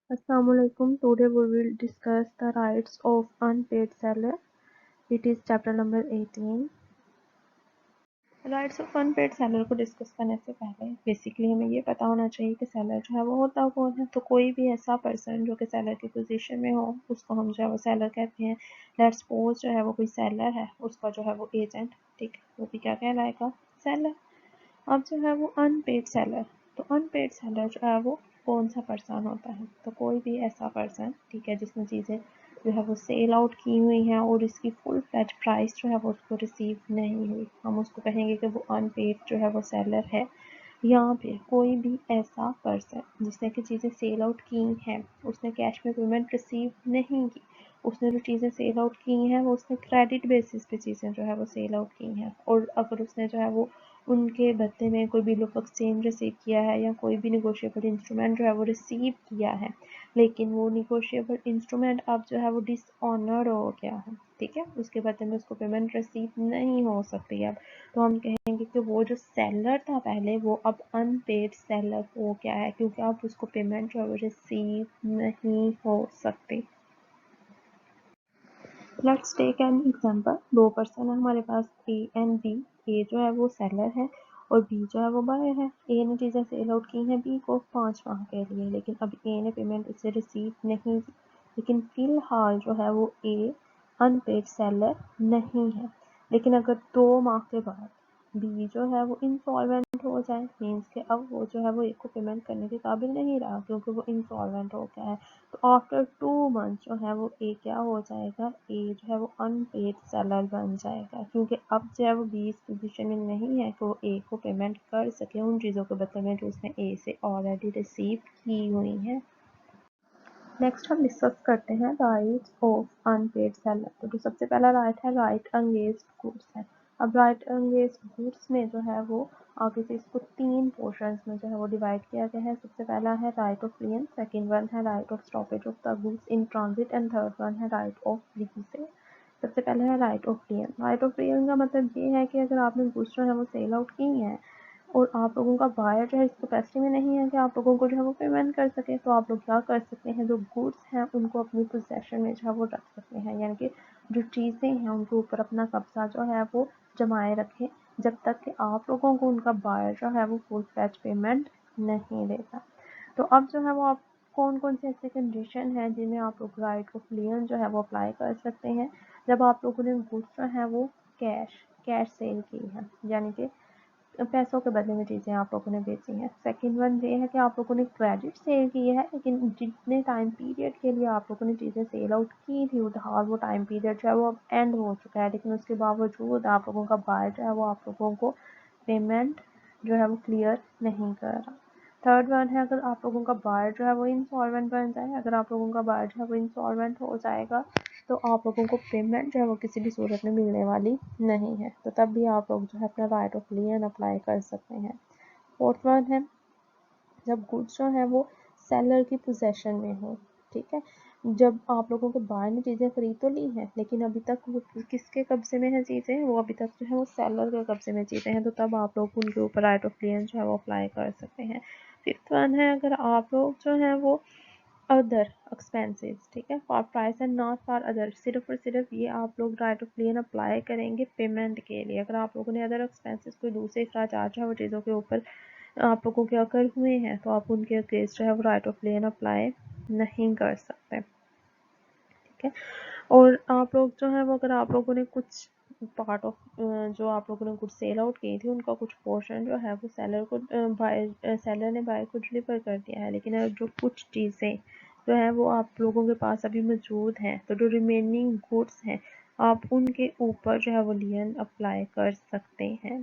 Assalamualaikum. Today we will discuss the rights of unpaid seller. It is chapter number 18. Rights of unpaired seller को discuss करने से पहले basically हमें ये पता होना चाहिए कि सेलर जो है वो होता कौन है। तो कोई भी ऐसा पर्सन जो कि सेलर की पोजीशन में हो उसको हम जो है वो सेलर कहते हैं। लेट्स सपोज जो है वो कोई सेलर है, उसका जो है वो एजेंट, ठीक है, वो भी क्या कहलाएगा, सेलर। अब जो है वो अनपेड सेलर, तो अनपेड सेलर जो है वो कौन सा पर्सन होता है, तो कोई भी ऐसा पर्सन, ठीक है, जिसने चीज़ें जो है वो सेल आउट की हुई हैं और इसकी फुल फ्लैट प्राइस जो है वो उसको रिसीव नहीं हुई, हम उसको कहेंगे कि वो अनपेड जो है वो सेलर है। यहाँ पे कोई भी ऐसा पर्सन जिसने कि चीज़ें सेल आउट की हैं, उसने कैश में पेमेंट रिसीव नहीं की, उसने जो चीज़ें सेल आउट की हैं वो उसने क्रेडिट बेसिस पे चीज़ें जो है वो सेल आउट की हैं, और अगर उसने जो है वो उनके बदले में कोई बिल ऑफ एक्सचेंज रिसीव किया है या कोई भी निगोशिएबल इंस्ट्रूमेंट जो है वो रिसीव किया है, लेकिन वो निगोशिएबल इंस्ट्रूमेंट अब जो है वो डिसऑनर हो गया है, ठीक है, उसके बदले में उसको पेमेंट रिसीव नहीं हो सकती अब, तो हम कहेंगे कि वो जो सेलर था पहले वो अब अनपेड सेलर हो गया है, क्योंकि अब उसको पेमेंट जो है वो रिसीव नहीं हो सकती। Let's take an example. दो पर्सन है हमारे पास, ए एंड बी। ए जो है वो सेलर है और बी जो है वो बायर है। ए ने चीज़ें सेल आउट की हैं बी को 5 माह के लिए, लेकिन अब ए ने पेमेंट उससे रिसीव नहीं की, लेकिन फिलहाल जो है वो ए अनपेड सेलर नहीं है। लेकिन अगर 2 माह के बाद बी जो है वो इंसॉल्वेंट हो जाए, मीन्स के अब वो जो है वो ए को पेमेंट करने के काबिल नहीं रहा क्योंकि वो इंसॉल्वेंट हो गया है, तो आफ्टर 2 मंथ जो है वो ए क्या हो जाएगा, ए जो है वो अनपेड सेलर बन जाएगा, क्योंकि अब जो है वो बी इस पोजीशन में नहीं है कि वो ए को पेमेंट कर सके उन चीज़ों के बदले में जो उसने ए से ऑलरेडी रिसीव की हुई है। नेक्स्ट हम डिस्कस करते हैं राइट्स ऑफ अनपेड सेलर। तो जो सबसे पहला राइट है, राइट अगेंस्ट गुड्स है। अब राइट अगेंस्ट गुड्स में जो है वो आगे से इसको 3 पोर्शंस में जो है वो डिवाइड किया गया है। सबसे पहला है right of clearance, second one है right of stoppage of the goods in transit and third one है राइट ऑफ रीसेल। सबसे पहले है right of clearance. Right of clearance का मतलब ये है कि अगर आपने गुड्स जो है वो सेल आउट की हैं और आप लोगों का बायर जो है इस कैपेसिटी में नहीं है कि आप लोगों को जो है वो पेमेंट कर सके, तो आप लोग क्या कर सकते हैं, जो गुड्स हैं उनको अपनी पोजेशन में जो है वो रख सकते हैं, यानी कि जो चीज़ें हैं उनके ऊपर अपना कब्जा जो है वो जमाए रखें जब तक कि आप लोगों को उनका बायर जो है वो फुल फ्लैज पेमेंट नहीं देता। तो अब जो है वो आप कौन कौन से ऐसे कंडीशन है जिनमें आप लोग राइट ऑफ क्लियरेंस जो है वो अप्लाई कर सकते हैं, जब आप लोगों ने गुड्स जो है वो कैश सेल की है, यानी कि पैसों के बदले में चीज़ें आप लोगों ने बेची हैं। सेकंड वन ये है कि आप लोगों ने क्रेडिट सेल की है, लेकिन जितने टाइम पीरियड के लिए आप लोगों ने चीज़ें सेल आउट की थी उधार, वो टाइम पीरियड जो है वो अब एंड हो चुका है, लेकिन उसके बावजूद आप लोगों का बायर जो है वो आप लोगों को पेमेंट जो है वो क्लियर नहीं कर रहा। थर्ड वन है, अगर आप लोगों का बायर जो है वो इंसॉल्वेंट बन जाए, अगर आप लोगों का बायर जो है वो इंसॉल्वेंट हो जाएगा तो आप लोगों को पेमेंट जो है वो किसी भी सूरत में मिलने वाली नहीं है, तो तब भी आप लोग जो है अपना राइट ऑफ क्लियरेंस अप्लाई कर सकते हैं। फोर्थ वन है, जब गुड्स जो है वो सेलर की पोजेशन में हो, ठीक है, जब आप लोगों के बायर ने चीज़ें खरीद तो ली हैं लेकिन अभी तक वो किसके कब्जे में है चीज़ें, वो अभी तक जो है वो सेलर के कब्जे में चीज़ें हैं, तो तब आप लोग उनके ऊपर राइट ऑफ क्लियरेंस जो है वो अप्लाई कर सकते हैं। फिफ्थ वन है, अगर आप लोग जो है वो अदर एक्सपेंसेस, ठीक है, for price and not for other, सिर्फ और सिर्फ ये आप लोग राइट ऑफ क्लियरेंस अप्लाई करेंगे पेमेंट के लिए। अगर आप लोगों ने अदर एक्सपेंसेस कोई दूसरे अखराज है वो चीज़ों के ऊपर आप लोगों के अगर हुए हैं तो आप उनके अगेंस्ट जो है वो राइट ऑफ क्लियरेंस अप्लाई नहीं कर सकते, ठीक है। और आप लोग जो है वो अगर आप लोगों ने कुछ पार्ट ऑफ जो आप लोगों ने कुछ सेल आउट की थी उनका कुछ पोर्शन जो है वो सेलर ने बायर को डिलीवर कर दिया है, लेकिन जो कुछ चीज़ें जो है वो आप लोगों के पास अभी मौजूद हैं, तो जो रिमेनिंग गुड्स हैं आप उनके ऊपर जो है वो लियन अप्लाई कर सकते हैं।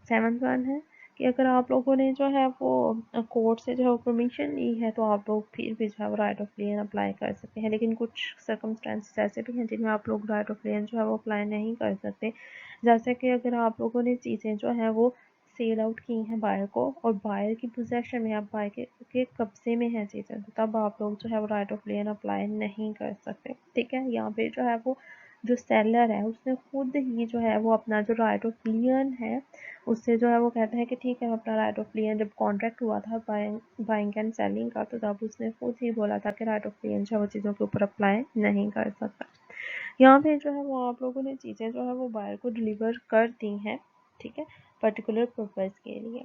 सेवंथ वन है कि अगर आप लोगों ने जो है वो कोर्ट से जो है परमिशन ली है तो आप लोग फिर भी जो है वो राइट ऑफ क्लियरेंस अप्लाई कर सकते हैं, लेकिन कुछ सर्कमस्टेंसेस ऐसे भी हैं जिनमें आप लोग राइट ऑफ क्लियरेंस जो है वो अप्लाई नहीं कर सकते, जैसे कि अगर आप लोगों ने चीज़ें जो है वो सेल आउट की हैं बायर को और बायर की पोजेशन में, आप बायर के कब्जे में है चीज़ें, तो तब आप लोग जो है वो राइट ऑफ क्लियरेंस अप्लाई नहीं कर सकते, ठीक है। यहाँ पे जो है वो जो सेलर है उसने खुद ही जो है वो अपना जो राइट ऑफ लियन है उससे जो है वो कहता है कि ठीक है अपना राइट ऑफ लियन, जब कॉन्ट्रैक्ट हुआ था बाइंग एंड सेलिंग का, तो तब उसने खुद ही बोला था कि राइट ऑफ लियन जो है वो चीज़ों के ऊपर अप्लाई नहीं कर सकता। यहाँ पे जो है वो आप लोगों ने चीज़ें जो है वो बायर को डिलीवर कर दी हैं, ठीक है, पर्टिकुलर पर्पज़ के लिए।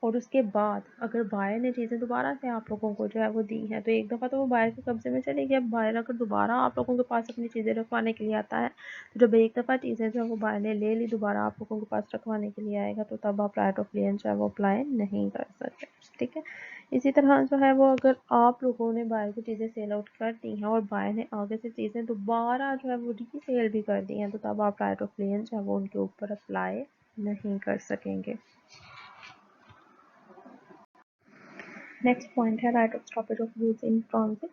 और उसके बाद अगर बायर ने चीज़ें दोबारा से आप लोगों को जो है वो दी हैं, तो एक दफ़ा तो वो बायर के कब्जे में चली गई। अब बायर अगर दोबारा आप लोगों के पास अपनी चीज़ें रखवाने के लिए आता है, तो जब एक दफ़ा चीज़ें जो है वो बायर ने ले ली, दोबारा आप लोगों के पास रखवाने के लिए आएगा, तो तब आप राइट ऑफ लियन जो है वो अप्लाई नहीं कर सकते, ठीक है। इसी तरह जो है वो अगर आप लोगों ने बायर को चीज़ें सेल आउट कर दी हैं और बायर ने आगे से चीज़ें दोबारा जो है वो रीसेल भी कर दी हैं, तो तब आप राइट ऑफ लियन जो है वो उनके ऊपर अप्लाई नहीं कर सकेंगे। नेक्स्ट पॉइंट है right of stoppage of goods in transit,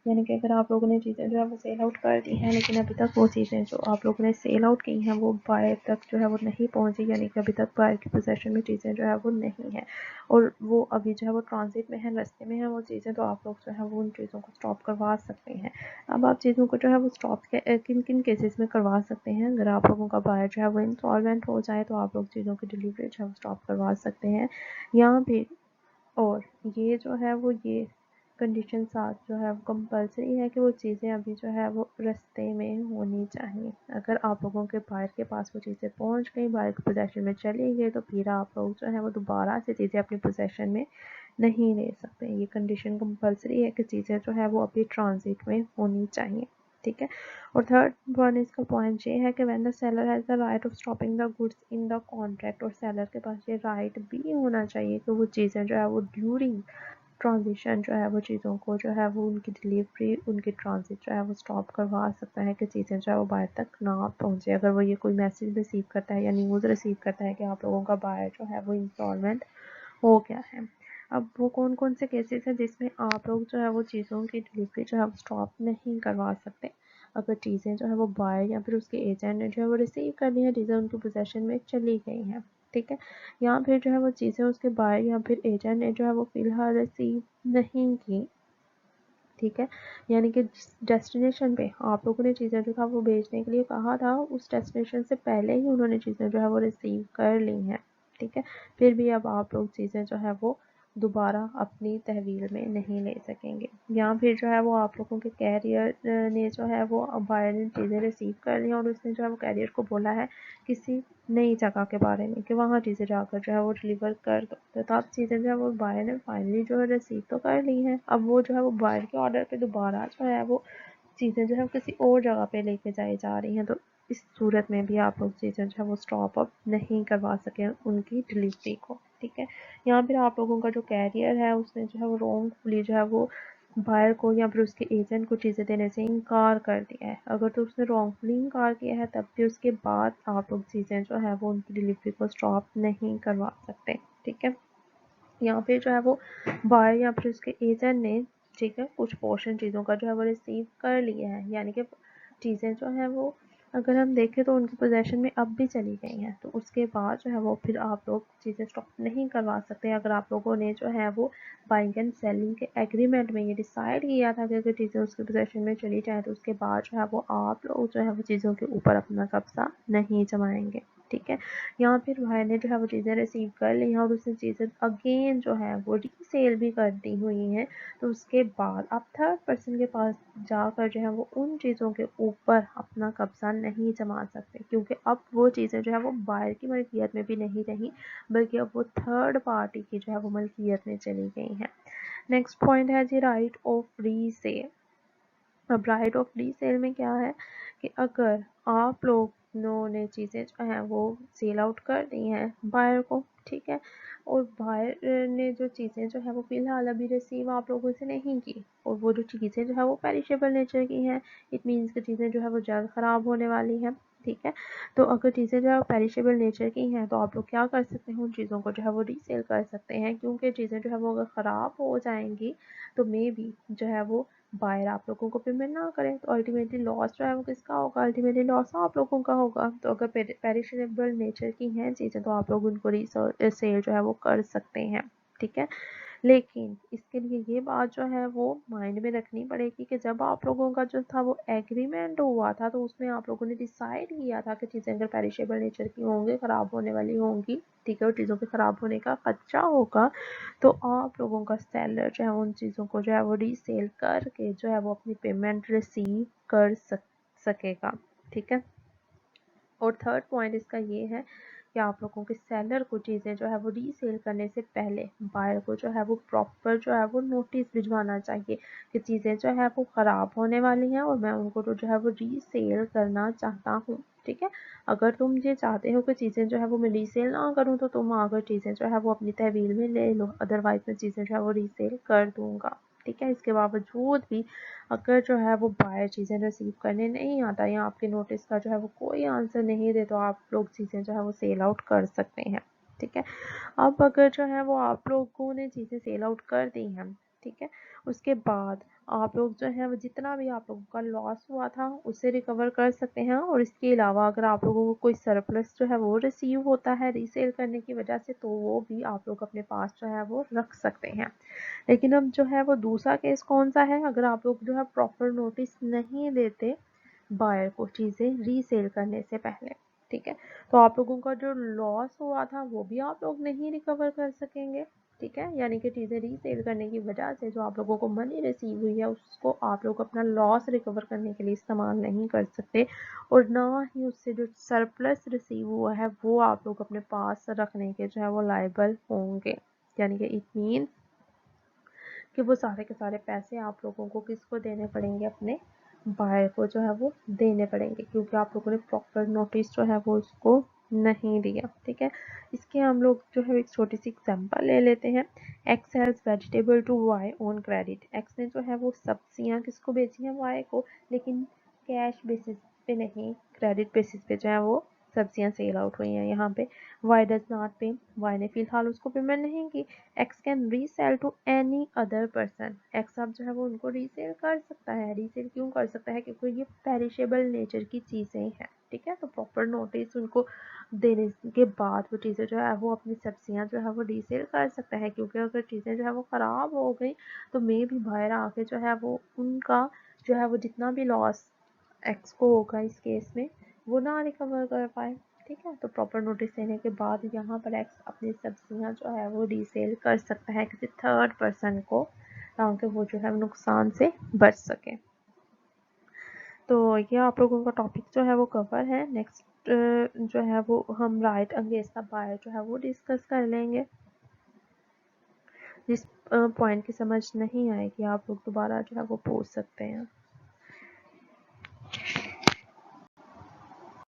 यानी कि अगर आप लोगों ने चीज़ें जो है वो सेल आउट कर दी हैं, लेकिन अभी तक वो चीज़ें जो आप लोगों ने सेल आउट की हैं वो बायर तक जो है वो नहीं पहुंची, यानी कि अभी तक बायर की पोजीशन में चीज़ें जो है वो नहीं है और वो अभी जो है वो ट्रांजिट में है, रास्ते में है वो चीज़ें, तो आप लोग जो है वो उन चीज़ों को स्टॉप करवा सकते हैं। अब आप चीज़ों को जो है वो स्टॉप किन किन केसेस में करवा सकते हैं, अगर आप लोगों का बायर जो है वो इंसॉल्वेंट हो जाए, तो आप लोग चीज़ों की डिलीवरी जो है वो स्टॉप करवा सकते हैं यहाँ पे। और ये जो है वो ये कंडीशन साथ जो है वो कंपलसरी है कि वो चीज़ें अभी जो है वो रास्ते में होनी चाहिए। अगर आप लोगों के बायर के पास वो चीज़ें पहुंच गई, बायर के पोजेशन में चली गई, तो फिर आप लोग जो है वो दोबारा से चीज़ें अपनी पोजेशन में नहीं ले सकते। ये कंडीशन कंपलसरी है कि चीज़ें जो है वो अभी ट्रांजिट में होनी चाहिए, ठीक है। और थर्ड वन इसका पॉइंट ये है कि when the seller has the right of stopping the goods in the contract, और सेलर के पास ये राइट भी होना चाहिए कि वो चीज़ें जो है वो ड्यूरिंग ट्रांजिशन जो है वो चीज़ों को जो है वो उनकी डिलीवरी, उनकी ट्रांजिट जो है वो स्टॉप करवा सकता है कि चीज़ें जो है वो बायर तक ना पहुँचे। अगर वो ये कोई मैसेज रिसीव करता है या न्यूज़ रिसीव करता है कि आप लोगों का बायर जो है वो इंस्टॉलमेंट हो गया है। अब वो कौन कौन से केसेस हैं जिसमें आप लोग जो है वो चीज़ों की डिलीवरी जो है वो स्टॉप नहीं करवा सकते। अगर चीज़ें जो है वो बायर या फिर उसके एजेंट ने जो है वो रिसीव कर ली हैं, चीज़ें उनकी पोजेशन में चली गई हैं, ठीक है, या फिर जो है वो चीज़ें उसके बायर या फिर एजेंट ने जो है वो फ़िलहाल रिसीव नहीं की, ठीक है, यानी कि डेस्टिनेशन पे आप लोगों ने चीज़ें जो था वो भेजने के लिए कहा था, उस डेस्टिनेशन से पहले ही उन्होंने चीज़ें जो है वो रिसीव कर ली हैं, ठीक है, फिर भी अब आप लोग चीज़ें जो है वो दोबारा अपनी तहवील में नहीं ले सकेंगे। या फिर जो है वो आप लोगों के कैरियर ने जो है वो बायर ने चीज़ें रिसीव कर ली और उसने जो है वो कैरियर को बोला है किसी नई जगह के बारे में कि वहाँ चीज़ें जाकर जो है वो डिलीवर कर दो, तो तब चीज़ें जो है वो बायर ने फाइनली जो है रिसीव तो कर ली हैं। अब वो जो है वो बायर के ऑर्डर पे दोबारा जो है वो चीज़ें जो है किसी और जगह पे लेके जाई जा रही हैं, तो इस सूरत में भी आप लोग चीज़ें जो है वो स्टॉप अप नहीं करवा सके उनकी डिलीवरी को, ठीक है। यहाँ फिर आप लोगों का जो कैरियर है उसने जो है वो रॉन्गफुली जो है वो बायर को या फिर उसके एजेंट को चीज़ें देने से इनकार कर दिया है। अगर तो उसने रॉन्गफुली इनकार किया है, तब भी उसके बाद आप लोग चीज़ें जो है वो उनकी डिलीवरी को स्टॉप नहीं करवा सकते, ठीक है। यहाँ पे जो है वो बायर या फिर उसके एजेंट ने, ठीक है, कुछ पोर्शन चीज़ों का जो है वो रिसीव कर लिया है, यानी कि चीज़ें जो है वो अगर हम देखें तो उनकी पोजेशन में अब भी चली गई हैं, तो उसके बाद जो है वो फिर आप लोग चीज़ें स्टॉप नहीं करवा सकते। अगर आप लोगों ने जो है वो बाइंग एंड सेलिंग के एग्रीमेंट में ये डिसाइड किया था कि अगर चीज़ें उसके पोजेशन में चली जाए, तो उसके बाद जो है वो आप लोग जो है वो चीज़ों के ऊपर अपना कब्जा नहीं जमाएंगे, ठीक है। यहाँ फिर भाई ने जो है वो चीज़ें रिसीव कर ली हैं और उसने चीज़ें अगेन जो है वो रीसेल भी कर दी हुई हैं, तो उसके बाद आप थर्ड पर्सन के पास जाकर जो है वो उन चीज़ों के ऊपर अपना कब्जा नहीं जमा सकते, क्योंकि अब वो चीज़ें जो है वो बायर की मलकियत में भी नहीं रही, बल्कि अब वो थर्ड पार्टी की जो है वो मलकियत में चली गई हैं। नेक्स्ट पॉइंट है जी राइट ऑफ रीसेल। अब राइट ऑफ रीसेल में क्या है कि अगर आप लोगों ने चीज़ें जो हैं वो सेल आउट कर दी हैं बायर को, ठीक है, और बायर ने जो चीज़ें जो है वो फ़िलहाल अभी रिसीव आप लोगों से नहीं की, और वो जो चीज़ें जो है वो पेरिशेबल नेचर की हैं, इट मीन्स कि चीज़ें जो है वो जल्द ख़राब होने वाली हैं, ठीक है। तो अगर चीज़ें जो है पेरिशेबल नेचर की हैं, तो आप लोग क्या कर सकते हैं, उन चीज़ों को जो है वो रीसेल कर सकते हैं, क्योंकि चीज़ें जो है वो अगर ख़राब हो जाएंगी तो मे बी जो है वो बायर आप लोगों को पेमेंट ना करें, तो अल्टीमेटली लॉस जो है वो किसका होगा, अल्टीमेटली लॉस आप लोगों का होगा। तो अगर पेरिशेबल नेचर की हैं चीज़ें, तो आप लोग उनको रीसेल जो है वो कर सकते हैं, ठीक है। लेकिन इसके लिए ये बात जो है वो माइंड में रखनी पड़ेगी कि जब आप लोगों का जो था वो एग्रीमेंट हुआ था तो उसमें आप लोगों ने डिसाइड किया था कि चीज़ें अगर पेरिशेबल नेचर की होंगी, ख़राब होने वाली होंगी, ठीक है, और चीज़ों के ख़राब होने का खदशा होगा, तो आप लोगों का सेलर जो है उन चीज़ों को जो है वो रीसेल करके जो है वो अपनी पेमेंट रिसीव कर सकेगा, ठीक है। और थर्ड पॉइंट इसका ये है कि आप लोगों के सेलर को चीज़ें जो है वो रीसेल करने से पहले बायर को जो है वो प्रॉपर जो है वो नोटिस भिजवाना चाहिए कि चीज़ें जो है वो ख़राब होने वाली हैं और मैं उनको तो जो है वो रीसेल करना चाहता हूँ, ठीक है। अगर तुम ये चाहते हो कि चीज़ें जो है वो मैं रीसेल ना करूँ तो तुम अगर चीज़ें जो है वो अपनी तहवील में ले लो, अदरवाइज मैं चीज़ें जो है वो रीसेल कर दूँगा, ठीक है। इसके बावजूद भी अगर जो है वो बायर चीज़ें रिसीव करने नहीं आता या आपके नोटिस का जो है वो कोई आंसर नहीं दे तो आप लोग चीज़ें जो है वो सेल आउट कर सकते हैं, ठीक है। अब अगर जो है वो आप लोगों ने चीज़ें सेल आउट कर दी हैं, ठीक है, उसके बाद आप लोग जो है वो जितना भी आप लोगों का लॉस हुआ था उसे रिकवर कर सकते हैं और इसके अलावा अगर आप लोगों को कोई सरप्लस जो है वो रिसीव होता है रीसेल करने की वजह से तो वो भी आप लोग अपने पास जो है वो रख सकते हैं। लेकिन अब जो है वो दूसरा केस कौन सा है, अगर आप लोग जो है प्रॉपर नोटिस नहीं देते बायर को चीज़ें रीसेल करने से पहले, ठीक है, तो आप लोगों का जो लॉस हुआ था वो भी आप लोग नहीं रिकवर कर सकेंगे, ठीक है। यानी कि चीज़ें रीसेल करने की वजह से जो आप लोगों को मनी रिसीव हुई है उसको आप लोग अपना लॉस रिकवर करने के लिए इस्तेमाल नहीं कर सकते और ना ही उससे जो सरप्लस रिसीव हुआ है वो आप लोग अपने पास रखने के जो है वो लायबल होंगे। यानी कि इट मीन कि वो सारे के सारे पैसे आप लोगों को किसको देने पड़ेंगे, अपने बायर को जो है वो देने पड़ेंगे, क्योंकि आप लोगों ने प्रॉपर नोटिस जो है वो उसको नहीं दिया, ठीक है। इसके हम लोग जो है एक छोटी सी एग्जांपल ले लेते हैं। X has vegetable to y on credit. X ने जो है वो सब्जियां किसको बेची हैं, वाई को, लेकिन कैश बेसिस पे नहीं, क्रेडिट बेसिस पे जो है वो सब्जियां सेल आउट हुई हैं यहाँ पे। Y does not pay, y ने फिलहाल उसको पेमेंट नहीं की। X can resell to any other person. X अब जो है वो उनको रीसेल कर सकता है। रीसेल क्यों कर सकता है, क्योंकि ये पेरिशेबल नेचर की चीज़ें हैं, ठीक है। तो प्रॉपर नोटिस उनको देने के बाद वो चीज़ें जो है वो अपनी सब्जियां जो है वो रीसेल कर सकता है, क्योंकि अगर चीज़ें जो है वो ख़राब हो गई तो मे भी बाहर आके जो है वो उनका जो है वो जितना भी लॉस एक्स को होगा इस केस में वो ना रिकवर कर पाए, ठीक है। तो प्रॉपर नोटिस देने के बाद यहाँ पर एक्स अपनी सब्जियां जो है वो रीसेल कर सकता है किसी थर्ड पर्सन को, ताकि वो जो है नुकसान से बच सके। तो ये आप लोगों का टॉपिक जो है वो कवर है। नेक्स्ट जो है वो हम राइट अगेंस्ट द बायर जो है वो डिस्कस कर लेंगे। जिस पॉइंट की समझ नहीं आएगी आप लोग दोबारा जो है वो पूछ सकते हैं।